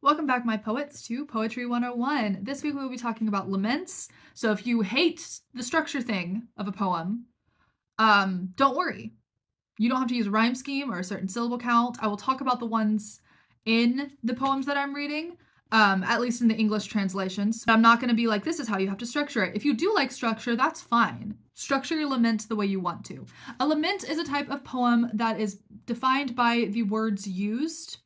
Welcome back, my poets, to Poetry 101. This week we will be talking about laments. So if you hate the structure thing of a poem, don't worry. You don't have to use a rhyme scheme or a certain syllable count. I will talk about the ones in the poems that I'm reading, at least in the English translations. I'm not going to be like, this is how you have to structure it. If you do like structure, that's fine. Structure your lament the way you want to. A lament is a type of poem that is defined by the words used,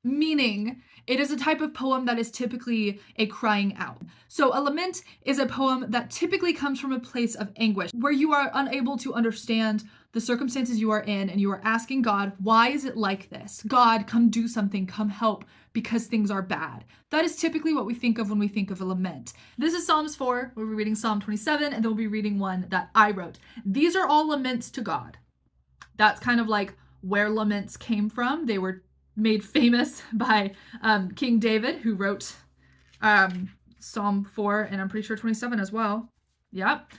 meaning it is a type of poem that is typically a crying out. So a lament is a poem that typically comes from a place of anguish, where you are unable to understand the circumstances you are in, and you are asking God, why is it like this? God, come do something, come help, because things are bad. That is typically what we think of when we think of a lament. This is Psalms 4, we'll be reading Psalm 27, and then we'll be reading one that I wrote. These are all laments to God. That's kind of like where laments came from. They were made famous by King David, who wrote Psalm 4, and I'm pretty sure 27 as well. Yep.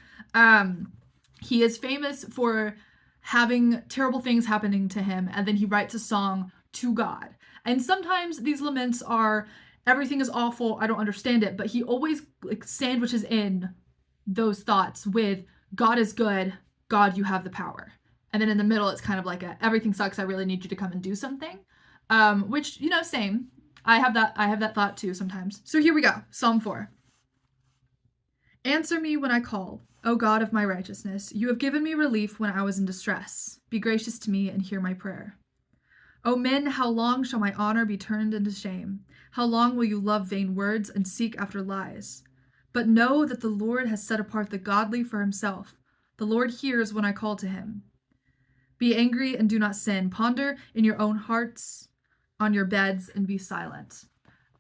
He is famous for having terrible things happening to him, and then he writes a song to God. And sometimes these laments are, everything is awful, I don't understand it, but he always sandwiches in those thoughts with, God is good, God, you have the power. And then in the middle, it's kind of like everything sucks, I really need you to come and do something. Which, same. I have that thought too sometimes. So here we go. Psalm 4. Answer me when I call, O God of my righteousness. You have given me relief when I was in distress. Be gracious to me and hear my prayer. O men, how long shall my honor be turned into shame? How long will you love vain words and seek after lies? But know that the Lord has set apart the godly for himself. The Lord hears when I call to him. Be angry and do not sin. Ponder in your own hearts on your beds and be silent.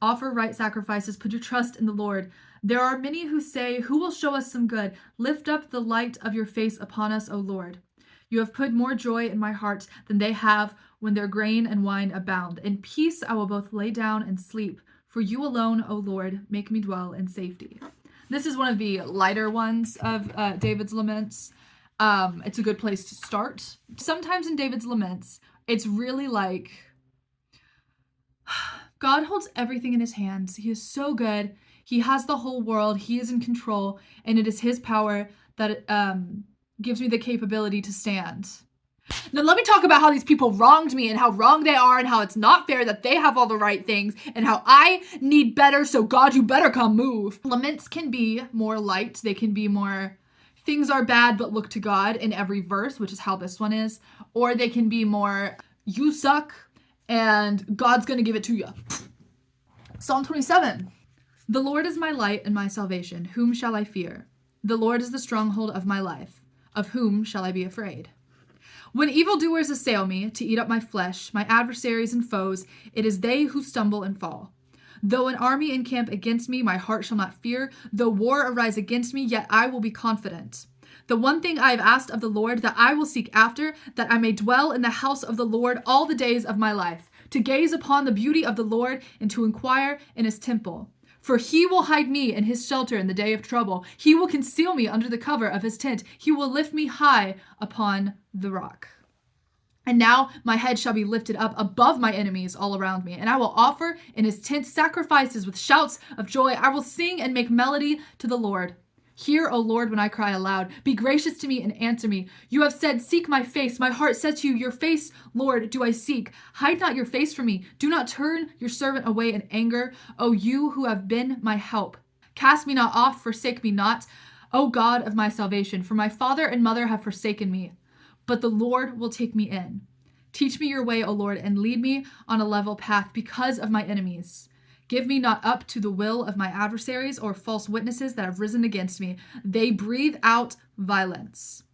Offer right sacrifices. Put your trust in the Lord. There are many who say, who will show us some good? Lift up the light of your face upon us, O Lord. You have put more joy in my heart than they have when their grain and wine abound. In peace I will both lay down and sleep. For you alone, O Lord, make me dwell in safety. This is one of the lighter ones of David's laments. It's a good place to start. Sometimes in David's laments, it's really like God holds everything in his hands. He is so good. He has the whole world. He is in control, and it is his power that gives me the capability to stand. Now let me talk about how these people wronged me and how wrong they are and how it's not fair that they have all the right things and how I need better, so God, you better come move. Laments can be more light. They can be more, things are bad, but look to God in every verse, which is how this one is. Or they can be more, you suck, and God's gonna give it to you. Psalm 27. The Lord is my light and my salvation. Whom shall I fear? The Lord is the stronghold of my life. Of whom shall I be afraid? When evildoers assail me to eat up my flesh, my adversaries and foes, it is they who stumble and fall. Though an army encamp against me, my heart shall not fear. Though war arise against me, yet I will be confident. The one thing I have asked of the Lord, that I will seek after, that I may dwell in the house of the Lord all the days of my life, to gaze upon the beauty of the Lord and to inquire in his temple. For he will hide me in his shelter in the day of trouble. He will conceal me under the cover of his tent. He will lift me high upon the rock. And now my head shall be lifted up above my enemies all around me, and I will offer in his tent sacrifices with shouts of joy. I will sing and make melody to the Lord. Hear, O Lord, when I cry aloud. Be gracious to me and answer me. You have said, seek my face. My heart said to you, your face, Lord, do I seek. Hide not your face from me. Do not turn your servant away in anger. O you who have been my help. Cast me not off, forsake me not, O God of my salvation. For my father and mother have forsaken me, but the Lord will take me in. Teach me your way, O Lord, and lead me on a level path because of my enemies. Give me not up to the will of my adversaries or false witnesses that have risen against me. They breathe out violence.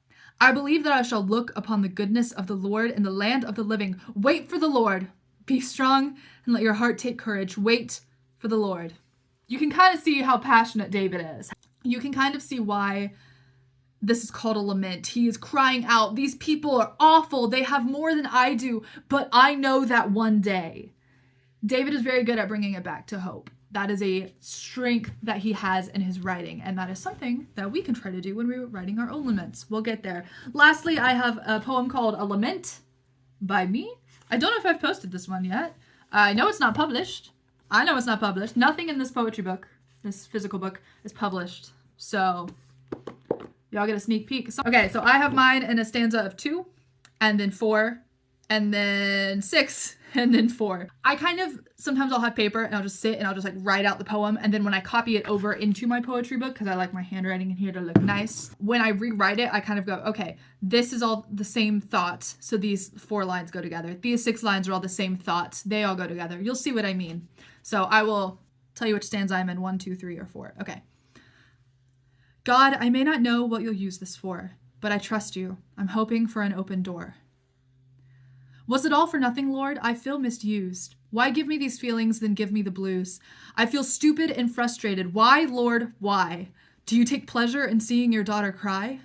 I believe that I shall look upon the goodness of the Lord in the land of the living. Wait for the Lord. Be strong and let your heart take courage. Wait for the Lord. You can kind of see how passionate David is. You can kind of see why this is called a lament. He is crying out, these people are awful. They have more than I do, but I know that one day. David is very good at bringing it back to hope. That is a strength that he has in his writing, and that is something that we can try to do when we're writing our own laments. We'll get there. Lastly, I have a poem called A Lament by me. I don't know if I've posted this one yet. I know it's not published. I know it's not published. Nothing in this poetry book, this physical book, is published. So y'all get a sneak peek. Okay, so I have mine in a stanza of 2, and then 4, and then 6, and then 4. I kind of, sometimes I'll have paper and I'll just sit and I'll just like write out the poem, and then when I copy it over into my poetry book, because I like my handwriting in here to look nice, when I rewrite it, I kind of go, okay, this is all the same thought, so these 4 lines go together. These 6 lines are all the same thought. They all go together. You'll see what I mean. So I will tell you which stanza I'm in, 1, 2, 3, or 4. Okay. God, I may not know what you'll use this for, but I trust you. I'm hoping for an open door. Was it all for nothing, Lord? I feel misused. Why give me these feelings, then give me the blues? I feel stupid and frustrated. Why, Lord, why? Do you take pleasure in seeing your daughter cry?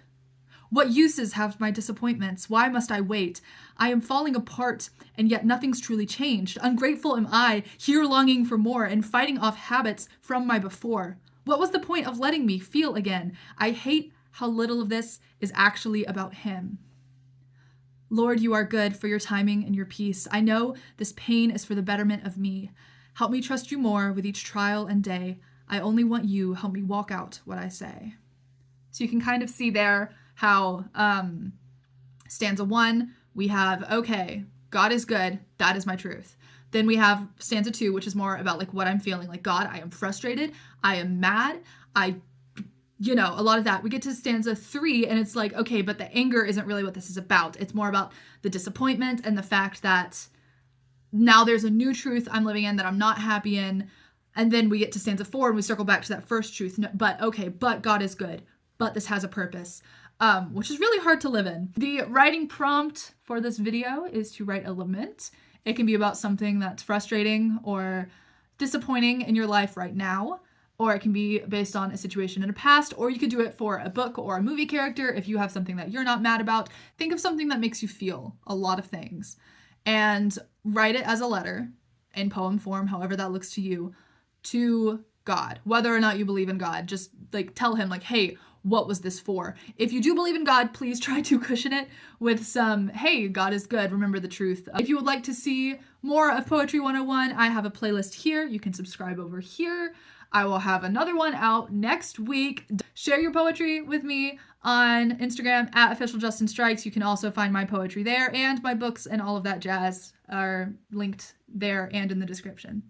What uses have my disappointments? Why must I wait? I am falling apart, and yet nothing's truly changed. Ungrateful am I, here longing for more and fighting off habits from my before. What was the point of letting me feel again? I hate how little of this is actually about him. Lord, you are good for your timing and your peace. I know this pain is for the betterment of me. Help me trust you more with each trial and day. I only want you. Help me walk out what I say. So you can kind of see there how stanza 1, we have, okay, God is good. That is my truth. Then we have stanza 2, which is more about like what I'm feeling. Like, God, I am frustrated. I am mad. A lot of that. We get to stanza 3 and it's like, okay, but the anger isn't really what this is about. It's more about the disappointment and the fact that now there's a new truth I'm living in that I'm not happy in. And then we get to stanza 4 and we circle back to that first truth. No, but God is good. But this has a purpose, which is really hard to live in. The writing prompt for this video is to write a lament. It can be about something that's frustrating or disappointing in your life right now. Or it can be based on a situation in the past, or you could do it for a book or a movie character if you have something that you're not mad about. Think of something that makes you feel a lot of things and write it as a letter in poem form, however that looks to you, to God. Whether or not you believe in God, just like tell him like, hey, what was this for? If you do believe in God, please try to cushion it with some, hey, God is good, remember the truth. If you would like to see more of Poetry 101, I have a playlist here. You can subscribe over here. I will have another one out next week. Share your poetry with me on Instagram at @officialjustinstrikes. You can also find my poetry there, and my books and all of that jazz are linked there and in the description.